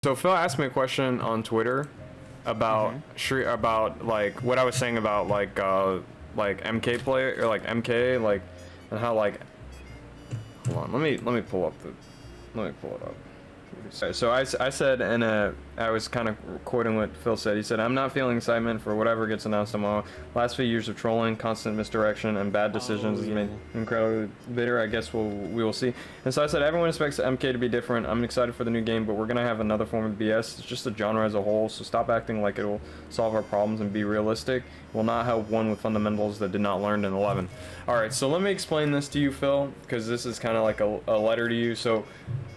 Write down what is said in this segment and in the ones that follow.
So Phil asked me a question on Twitter about about like what I was saying about like MK player or like MK like and how like hold on, let me pull up the let me pull it up. So I said, and I was kind of quoting what Phil said. He said, "I'm not feeling excitement for whatever gets announced tomorrow. Last few years of trolling, constant misdirection, and bad decisions has made incredibly bitter. I guess we will see." And so I said, everyone expects MK to be different. I'm excited for the new game, but we're gonna have another form of BS. It's just the genre as a whole. So stop acting like it'll solve our problems and be realistic. It will not help one with fundamentals that did not learn in 11. All right, so let me explain this to you, Phil, because this is kind of like a letter to you. So.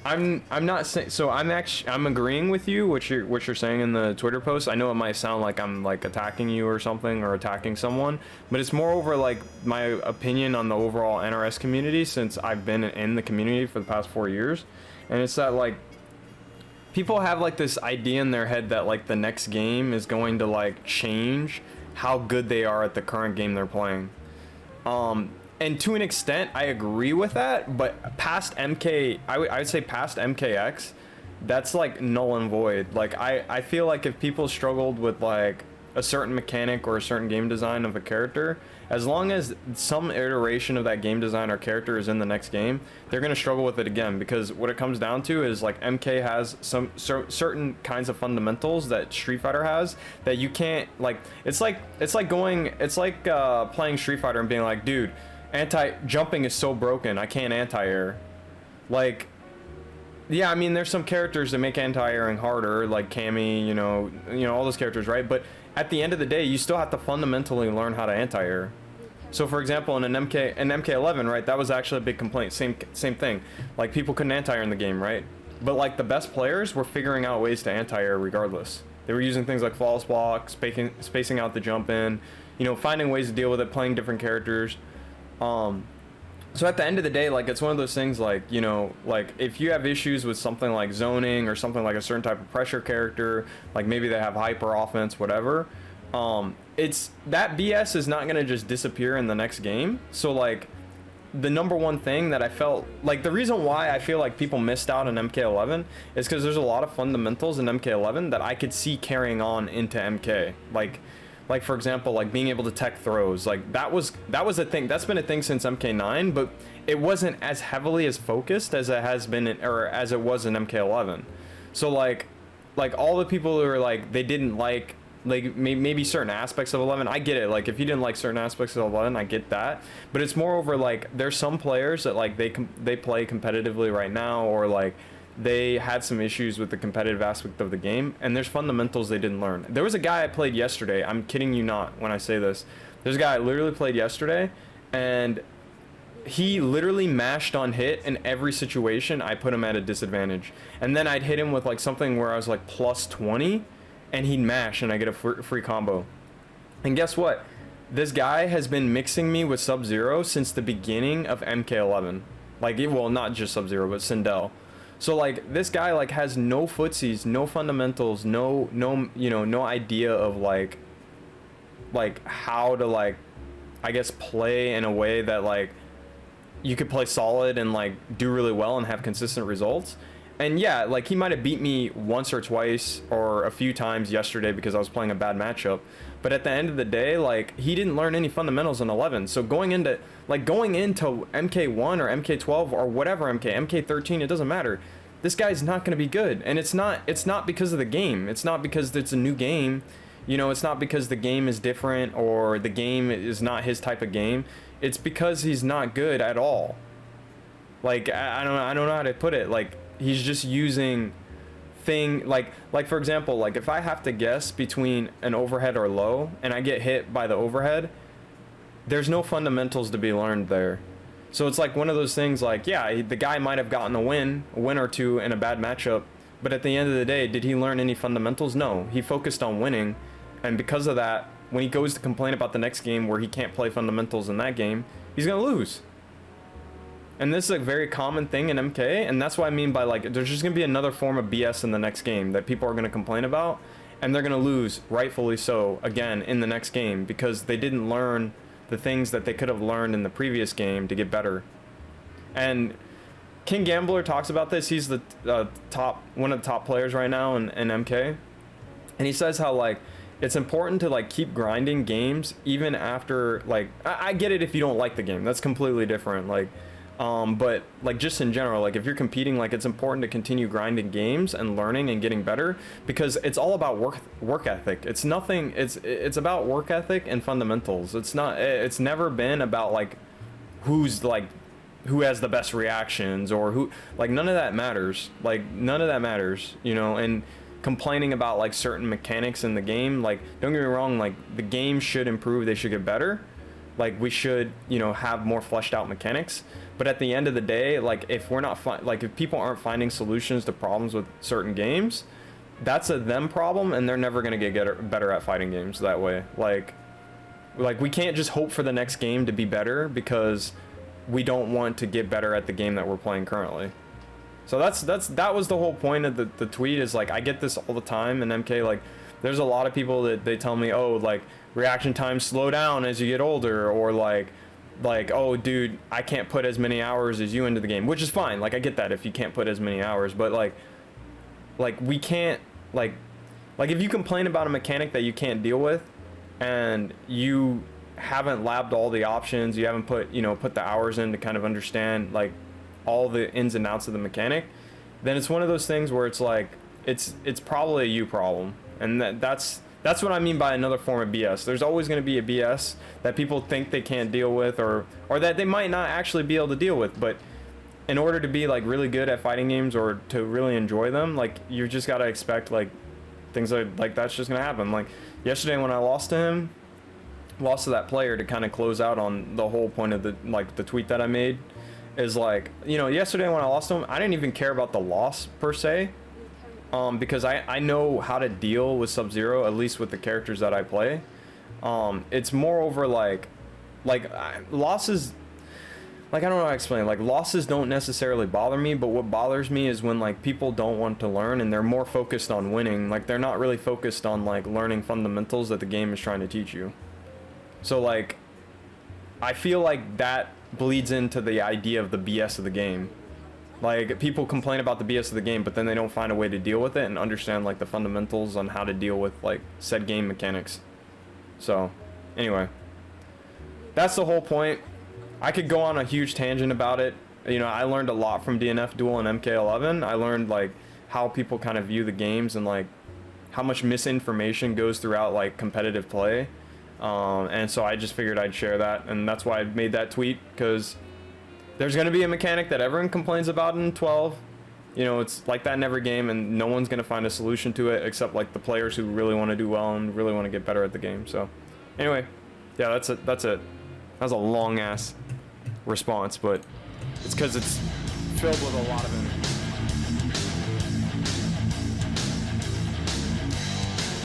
I'm not saying, so I'm agreeing with you what you're saying in the Twitter post. I know it might sound like I'm like attacking you or something or attacking someone, but it's more over like my opinion on the overall NRS community since I've been in the community for the past 4 years. And it's that like people have like this idea in their head that like the next game is going to like change how good they are at the current game they're playing. And to an extent, I agree with that, but past MK, I would say past MKX, that's like null and void. Like, I feel like if people struggled with like a certain mechanic or a certain game design of a character, as long as some iteration of that game design or character is in the next game, they're going to struggle with it again, because what it comes down to is like MK has some certain kinds of fundamentals that Street Fighter has that you can't like. It's like playing Street Fighter and being like, dude, anti-jumping is so broken, I can't anti-air. Like, yeah, I mean, there's some characters that make anti-airing harder, like Cammy, you know, all those characters, right? But at the end of the day, you still have to fundamentally learn how to anti-air. So, for example, in an MK11, right, that was actually a big complaint. Same thing. Like, people couldn't anti-air in the game, right? But, like, the best players were figuring out ways to anti-air regardless. They were using things like flawless block, spacing out the jump in, you know, finding ways to deal with it, playing different characters. So at the end of the day, like, it's one of those things, like, you know, like, if you have issues with something like zoning or something like a certain type of pressure character, like maybe they have hyper offense, whatever, it's that BS is not going to just disappear in the next game. So, like, the number one thing that I felt like, the reason why I feel like people missed out on MK11 is because there's a lot of fundamentals in MK11 that I could see carrying on into MK. Like, for example, like being able to tech throws, like that was a thing. That's been a thing since MK9, but it wasn't as heavily as focused as it has been or as it was in MK11. So like all the people who are like, they didn't like maybe certain aspects of 11. I get it. Like, if you didn't like certain aspects of 11, I get that. But it's more over like, there's some players that like they play competitively right now, or like they had some issues with the competitive aspect of the game, and there's fundamentals they didn't learn. There was a guy I played yesterday, I'm kidding you not when I say this, there's a guy I literally played yesterday, and he literally mashed on hit in every situation. I put him at a disadvantage, and then I'd hit him with like something where I was like plus 20, and he'd mash and I get a free combo. And guess what, this guy has been mixing me with Sub-Zero since the beginning of MK11. Like, well, not just Sub-Zero, but Sindel. So like, this guy like has no footsies, no fundamentals, no you know, no idea of like how to like, I guess, play in a way that like you could play solid and like do really well and have consistent results. And yeah, like, he might have beat me once or twice or a few times yesterday because I was playing a bad matchup. But at the end of the day, like, he didn't learn any fundamentals in 11. So going into MK1 or MK12 or whatever MK13, it doesn't matter. This guy's not going to be good. And it's not because of the game. It's not because it's a new game. You know, it's not because the game is different or the game is not his type of game. It's because he's not good at all. Like, I don't know how to put it. Like, he's just using like for example, like if I have to guess between an overhead or low and I get hit by the overhead, there's no fundamentals to be learned there. So it's like one of those things, like, yeah, the guy might have gotten a win or two in a bad matchup, but at the end of the day, did he learn any fundamentals? No, he focused on winning. And because of that, when he goes to complain about the next game where he can't play fundamentals in that game, he's gonna lose. And this is a very common thing in MK, and that's what I mean by, like, there's just going to be another form of BS in the next game that people are going to complain about, and they're going to lose, rightfully so, again, in the next game, because they didn't learn the things that they could have learned in the previous game to get better. And King Gambler talks about this. He's the one of the top players right now in MK, and he says how like it's important to like keep grinding games even after like I get it if you don't like the game, that's completely different. Like, but like just in general, like if you're competing, like it's important to continue grinding games and learning and getting better, because it's all about work ethic. It's nothing. It's about work ethic and fundamentals. It's not. It's never been about like who's like who has the best reactions or who, like none of that matters. Like none of that matters, you know. And complaining about like certain mechanics in the game, like don't get me wrong, like the game should improve, they should get better, like we should, you know, have more fleshed out mechanics. But at the end of the day, like if we're not like if people aren't finding solutions to problems with certain games, that's a them problem, and they're never going to get better at fighting games that way. Like we can't just hope for the next game to be better because we don't want to get better at the game that we're playing currently. So that was the whole point of the tweet. Is like I get this all the time in MK. Like there's a lot of people that they tell me, oh, like reaction times slow down as you get older, or like oh dude, I can't put as many hours as you into the game, which is fine. Like I get that if you can't put as many hours, but like we can't like if you complain about a mechanic that you can't deal with and you haven't labbed all the options, you haven't put the hours in to kind of understand like all the ins and outs of the mechanic, then it's one of those things where it's like it's probably a you problem. And that's what I mean by another form of BS. There's always going to be a BS that people think they can't deal with, or that they might not actually be able to deal with. But in order to be like really good at fighting games or to really enjoy them, like you just got to expect like things like that's just going to happen. Like yesterday when I lost to that player, to kind of close out on the whole point of the tweet that I made, is like, you know, yesterday when I lost to him, I didn't even care about the loss per se, because I know how to deal with Sub-Zero, at least with the characters that I play. It's more over like losses, like I don't know how to explain. Like losses don't necessarily bother me, but what bothers me is when like people don't want to learn and they're more focused on winning. Like they're not really focused on like learning fundamentals that the game is trying to teach you. So like I feel like that bleeds into the idea of the BS of the game. Like people complain about the BS of the game, but then they don't find a way to deal with it and understand like the fundamentals on how to deal with like said game mechanics. So anyway, that's the whole point. I could go on a huge tangent about it. You know, I learned a lot from DNF Duel and MK11. I learned like how people kind of view the games and like how much misinformation goes throughout like competitive play. And so I just figured I'd share that, and that's why I made that tweet, because there's going to be a mechanic that everyone complains about in 12. You know, it's like that in every game, and no one's going to find a solution to it except like the players who really want to do well and really want to get better at the game. So anyway, yeah, that's it. That was a long ass response, but it's because it's filled with a lot of